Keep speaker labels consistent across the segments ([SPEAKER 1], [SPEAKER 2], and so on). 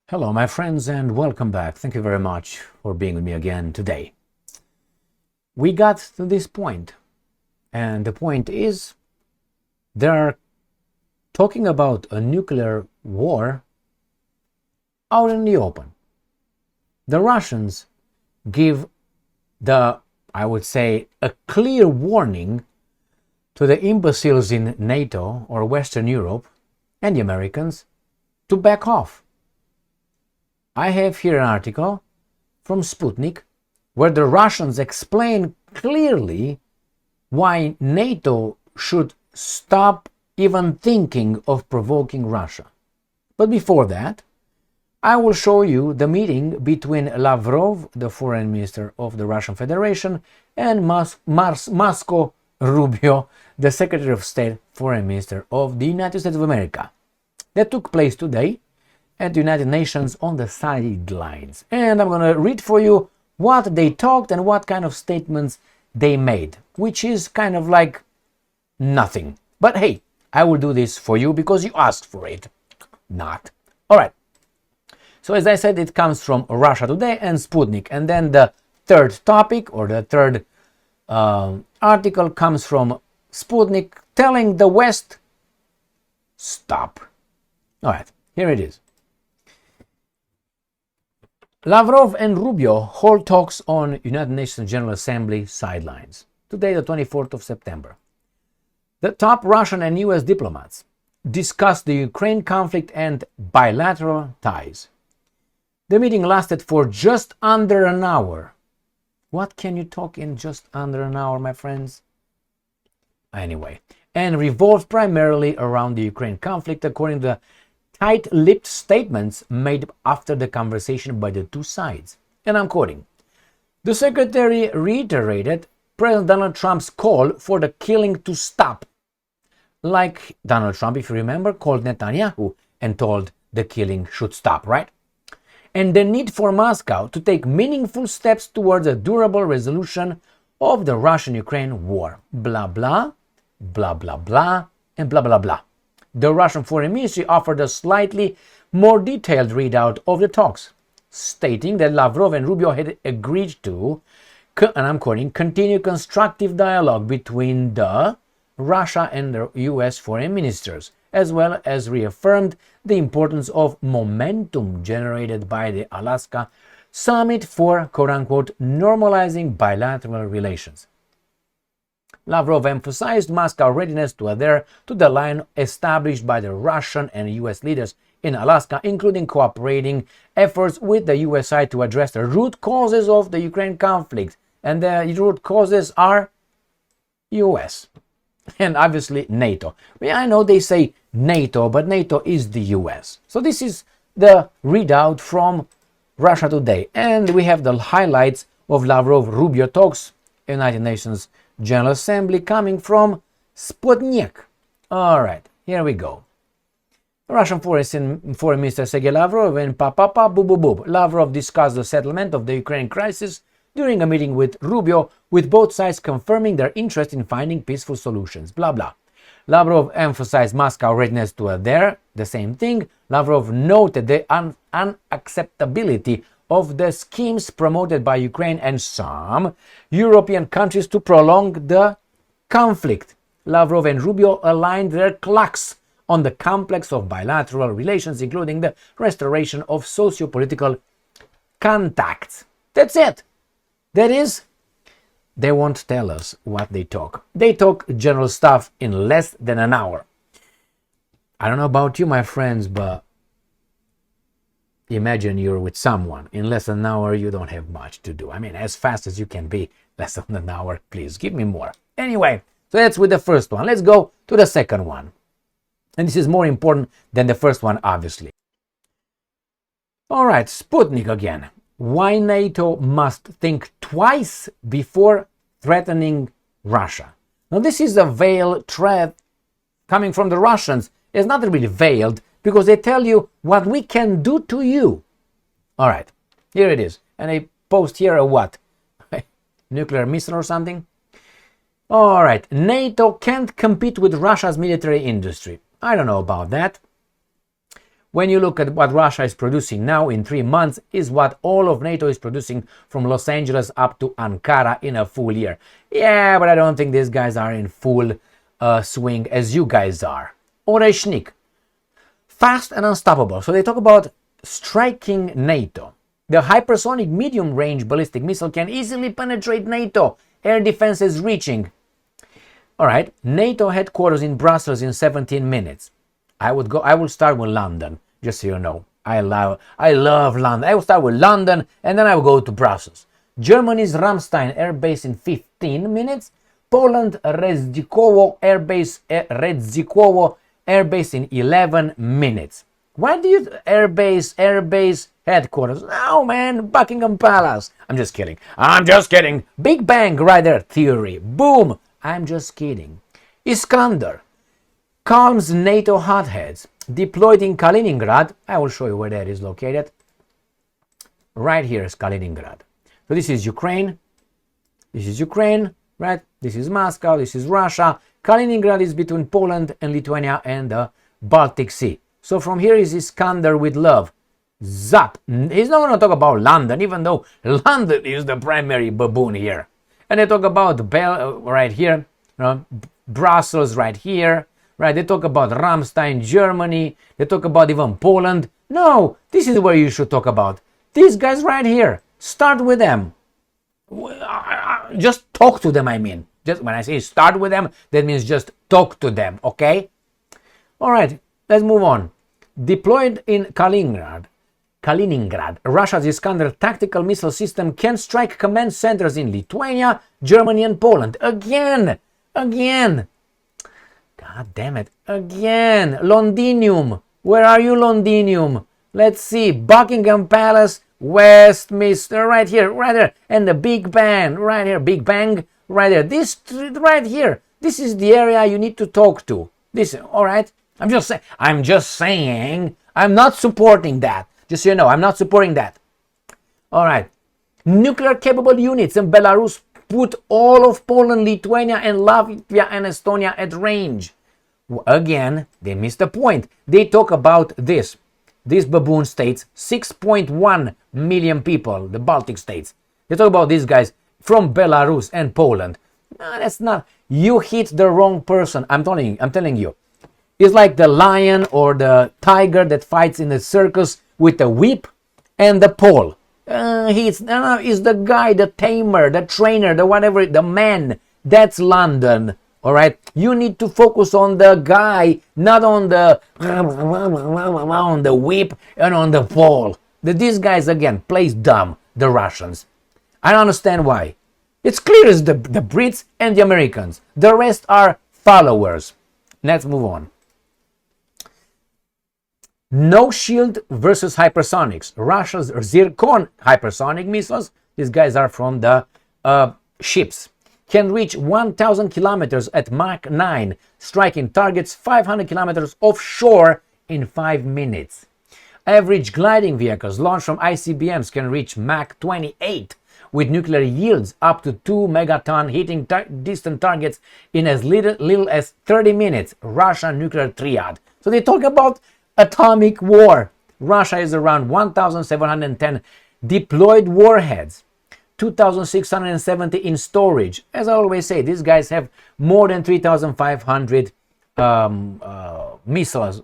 [SPEAKER 1] Hello, my friends, and welcome back. Thank you very much for being with me again today. We got to this point, and the point is they are talking about a nuclear war out in the open. The Russians give I would say, a clear warning to the imbeciles in NATO or Western Europe and the Americans to back off. I have here an article from Sputnik where the Russians explain clearly why NATO should stop even thinking of provoking Russia. But before that, I will show you the meeting between Lavrov, the foreign minister of the Russian Federation, and Moscow Rubio, the Secretary of State, foreign minister of the United States of America. That took place today at the United Nations on the sidelines. And I'm going to read for you what they talked and what kind of statements they made, which is kind of like nothing. But hey, I will do this for you because you asked for it. Not. All right. So as I said, it comes from Russia Today and Sputnik. And then the third topic or the third article comes from Sputnik telling the West, stop. All right, here it is. Lavrov and Rubio hold talks on United Nations General Assembly sidelines. Today, the 24th of September. The top Russian and US diplomats discussed the Ukraine conflict and bilateral ties. The meeting lasted for just under an hour. What can you talk in just under an hour, my friends? Anyway, and revolved primarily around the Ukraine conflict, according to the tight-lipped statements made after the conversation by the two sides. And I'm quoting. The secretary reiterated President Donald Trump's call for the killing to stop. Like Donald Trump, if you remember, called Netanyahu and told the killing should stop, right? And the need for Moscow to take meaningful steps towards a durable resolution of the Russian-Ukraine war. Blah, blah, blah, blah, blah, and blah, blah, blah. The Russian Foreign Ministry offered a slightly more detailed readout of the talks, stating that Lavrov and Rubio had agreed to, and I'm quoting, continue constructive dialogue between the Russia and the US foreign ministers, as well as reaffirmed the importance of momentum generated by the Alaska summit for, quote-unquote, normalizing bilateral relations. Lavrov emphasized Moscow's readiness to adhere to the line established by the Russian and US leaders in Alaska, including cooperating efforts with the US side to address the root causes of the Ukraine conflict. And the root causes are US and obviously NATO. I know they say NATO, but NATO is the US. So this is the readout from Russia Today. And we have the highlights of Lavrov-Rubio talks, United Nations General Assembly, coming from Sputnik. All right, here we go. Russian Foreign Minister Sergei Lavrov and Lavrov discussed the settlement of the Ukraine crisis during a meeting with Rubio, with both sides confirming their interest in finding peaceful solutions. Blah, blah. Lavrov emphasized Moscow's readiness to adhere, the same thing. Lavrov noted the unacceptability of the schemes promoted by Ukraine and some European countries to prolong the conflict. Lavrov and Rubio aligned their clocks on the complex of bilateral relations, including the restoration of socio-political contacts. That's it. That is, they won't tell us what they talk. They talk general stuff in less than an hour. I don't know about you, my friends, but imagine you're with someone. In less than an hour, you don't have much to do. I mean, as fast as you can be, less than an hour, please, give me more. Anyway, so that's with the first one. Let's go to the second one. And this is more important than the first one, obviously. All right, Sputnik again. Why NATO must think twice before threatening Russia. Now, this is a veiled threat coming from the Russians. It's not really veiled, because they tell you what we can do to you. All right, here it is. And they post here a what? Nuclear missile or something? All right, NATO can't compete with Russia's military industry. I don't know about that. when you look at what Russia is producing now in 3 months, is what all of NATO is producing from Los Angeles up to Ankara in a full year. Yeah, but I don't think these guys are in full swing as you guys are. Oreshnik. Fast and unstoppable. So they talk about striking NATO. The hypersonic medium-range ballistic missile can easily penetrate NATO. Air defense is reaching. All right, NATO headquarters in Brussels in 17 minutes. I will start with London, just so you know. I love London. I will start with London and then I will go to Brussels. Germany's Ramstein Air Base in 15 minutes. Poland Redzikowo Air Base in 11 minutes. Why do you Air Base headquarters? No, man, Buckingham Palace. I'm just kidding. Big Bang right there, theory. Boom. I'm just kidding. Iskander calms NATO hotheads. Deployed in Kaliningrad. I will show you where that is located. Right here is Kaliningrad. So this is Ukraine. This is Ukraine, right? This is Moscow. This is Russia. Kaliningrad is between Poland and Lithuania and the Baltic Sea. So from here is Iskander with love. Zap. He's not going to talk about London, even though London is the primary baboon here. And they talk about right here, Brussels right here, right? They talk about Ramstein, Germany. They talk about even Poland. No, this is where you should talk about. These guys right here. Start with them. Just talk to them, I mean. Just when I say start with them, that means just talk to them, okay? All right, let's move on. Deployed in Kaliningrad, Russia's Iskander tactical missile system can strike command centers in Lithuania, Germany, and Poland. Again. God damn it. Again. Londinium. Where are you, Londinium? Let's see. Buckingham Palace, Westminster, right here, right there. And the Big Bang, right here. Big Bang, right there. This right here. This is the area you need to talk to. This, all right? I'm just saying. I'm not supporting that. Just so you know, I'm not supporting that. All right. Nuclear-capable units in Belarus put all of Poland, Lithuania, and Latvia and Estonia at range. Again, they missed the point. They talk about this. These baboon states, 6.1 million people, the Baltic states. They talk about these guys from Belarus and Poland. No, that's not. You hit the wrong person. I'm telling you. It's like the lion or the tiger that fights in the circus with the whip and the pole. He's the guy, the tamer, the trainer, the whatever, the man. That's London. All right. You need to focus on the guy, not on the whip and on the pole. These guys again plays dumb. The Russians. I don't understand why. It's clear as the Brits and the Americans. The rest are followers. Let's move on. No shield versus hypersonics. Russia's Zircon hypersonic missiles, these guys are from the ships, can reach 1,000 kilometers at Mach 9, striking targets 500 kilometers offshore in 5 minutes. Average gliding vehicles launched from ICBMs can reach Mach 28 with nuclear yields up to 2 megaton, hitting distant targets in as little as 30 minutes. Russian nuclear triad. So they talk about atomic war. Russia is around 1,710 deployed warheads, 2,670 in storage. As I always say, these guys have more than 3,500 missiles,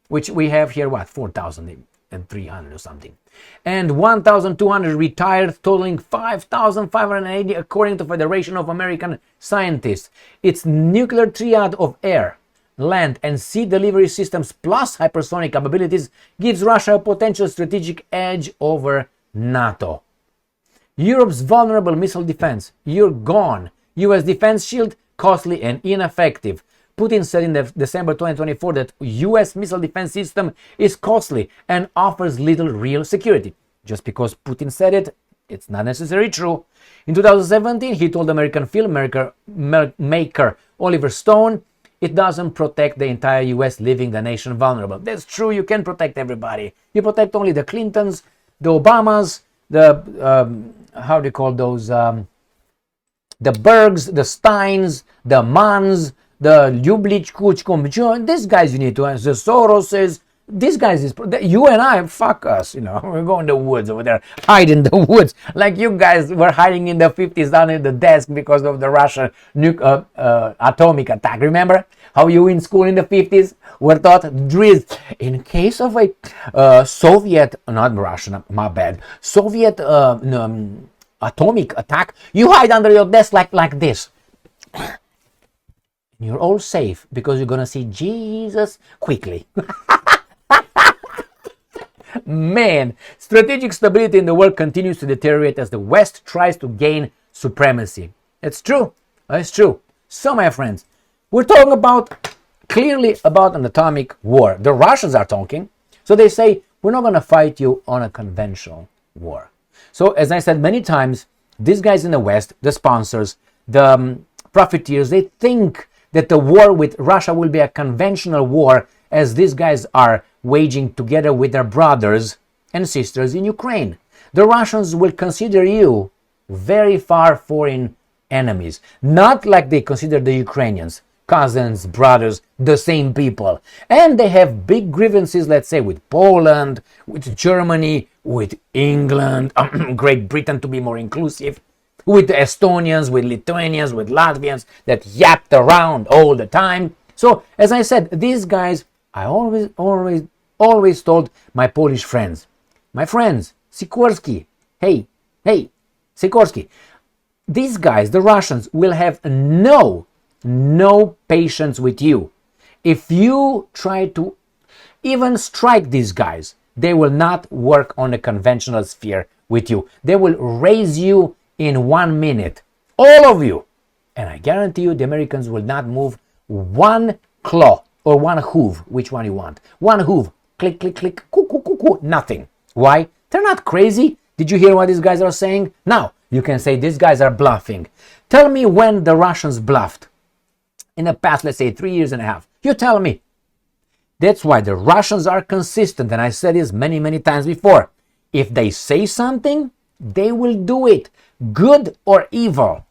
[SPEAKER 1] which we have here, 4,300 or something. And 1,200 retired, totaling 5,580 according to Federation of American Scientists. Its nuclear triad of air, land and sea delivery systems plus hypersonic capabilities gives Russia a potential strategic edge over NATO. Europe's vulnerable missile defense. You're gone. US defense shield, costly and ineffective. Putin said in December 2024 that US missile defense system is costly and offers little real security. Just because Putin said it, it's not necessarily true. In 2017, he told American filmmaker Oliver Stone, it doesn't protect the entire US, leaving the nation vulnerable. That's true, you can protect everybody. You protect only the Clintons, the Obamas, the, how do you call those, the Bergs, the Steins, the Manns, the Ljublich, Kuchkum, these guys you need to answer, the Soroses, these guys, you and I, fuck us, we're going to the woods over there, hide in the woods, like you guys were hiding in the 50s down in the desk because of the Russian atomic attack. Remember how you in school in the 50s were taught, drills, in case of a Soviet, not Russian, my bad, Soviet atomic attack, you hide under your desk like this. You're all safe because you're gonna see Jesus quickly. Man, strategic stability in the world continues to deteriorate as the West tries to gain supremacy. It's true. It's true. So, my friends, we're talking clearly about an atomic war. The Russians are talking. So they say, we're not going to fight you on a conventional war. So, as I said many times, these guys in the West, the sponsors, the profiteers, they think that the war with Russia will be a conventional war, as these guys are waging together with their brothers and sisters in Ukraine. The Russians will consider you very far foreign enemies, not like they consider the Ukrainians, cousins, brothers, the same people. And they have big grievances, let's say, with Poland, with Germany, with England, Great Britain to be more inclusive, with the Estonians, with Lithuanians, with Latvians that yapped around all the time. So, as I said, these guys, I always told my Polish friends, my friends, Sikorski, hey, Sikorski, these guys, the Russians, will have no patience with you. If you try to even strike these guys, they will not work on a conventional sphere with you. They will raise you in 1 minute, all of you. And I guarantee you the Americans will not move one claw or one hoof, which one you want. One hoof, click, click, click, coo, nothing. Why? They're not crazy. Did you hear what these guys are saying? Now, you can say these guys are bluffing. Tell me when the Russians bluffed. In the past, let's say 3 years and a half. You tell me. That's why the Russians are consistent, and I said this many, many times before. If they say something, they will do it, good or evil.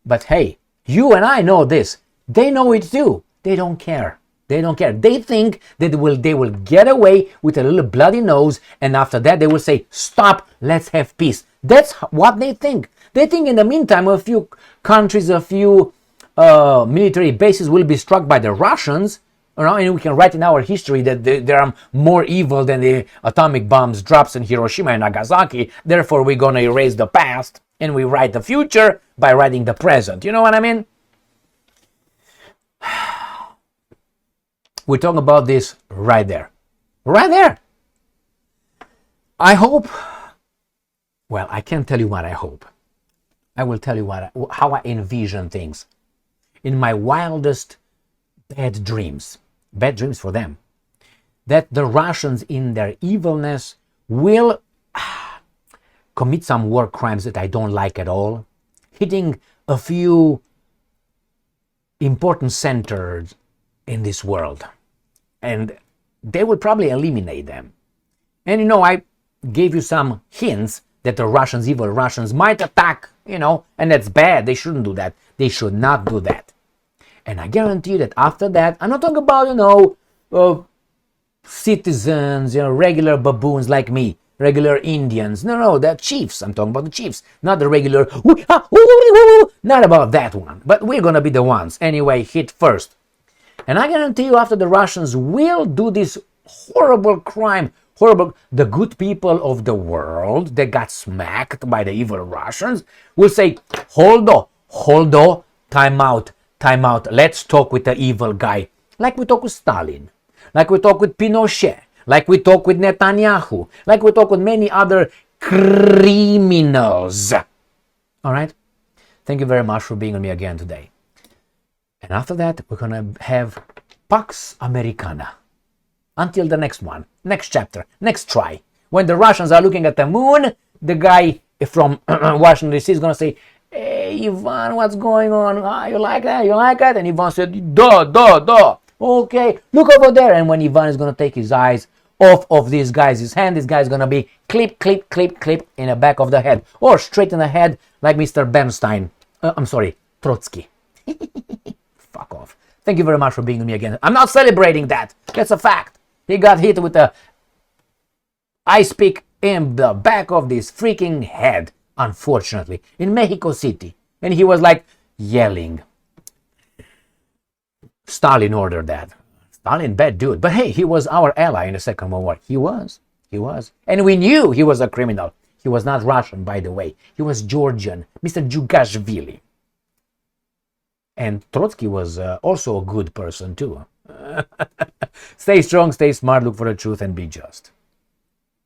[SPEAKER 1] But hey, you and I know this. They know it too. They don't care. They don't care. They think that they will get away with a little bloody nose, and after that they will say, stop, let's have peace. That's what they think. They think in the meantime a few countries, a few military bases will be struck by the Russians, and we can write in our history that they are more evil than the atomic bombs drops in Hiroshima and Nagasaki. Therefore, we're going to erase the past and we write the future by writing the present. You know what I mean? We're talking about this right there. Right there. I hope. Well, I can't tell you what I hope. I will tell you how I envision things. In my wildest bad dreams for them, that the Russians in their evilness will commit some war crimes that I don't like at all, hitting a few important centers in this world, and they will probably eliminate them. And I gave you some hints that the Russians, evil Russians, might attack, and that's bad. They shouldn't do that. They should not do that. And I guarantee you that after that, I'm not talking about, citizens, regular baboons like me, regular Indians. No, they're chiefs. I'm talking about the chiefs, not the regular, not about that one. But we're going to be the ones, anyway, hit first. And I guarantee you after the Russians will do this horrible crime, the good people of the world that got smacked by the evil Russians will say, hold on, time out. Let's talk with the evil guy. Like we talk with Stalin, like we talk with Pinochet, like we talk with Netanyahu, like we talk with many other criminals. All right? Thank you very much for being with me again today. And after that, we're going to have Pax Americana. Until the next one, next chapter, next try. When the Russians are looking at the moon, the guy from Washington DC is going to say, hey, Ivan, what's going on? You like that? You like that? And Ivan said, duh. Okay, look over there. And when Ivan is going to take his eyes off of this guy's hand, this guy's going to be clip in the back of the head. Or straight in the head like Mr. Bernstein. Trotsky. Fuck off. Thank you very much for being with me again. I'm not celebrating that. That's a fact. He got hit with a ice pick in the back of this freaking head, unfortunately, in Mexico City. And he was like yelling. Stalin ordered that. Stalin, bad dude. But hey, he was our ally in the Second World War. He was. And we knew he was a criminal. He was not Russian, by the way. He was Georgian, Mr. Jugashvili. And Trotsky was also a good person, too. Stay strong, stay smart, look for the truth, and be just.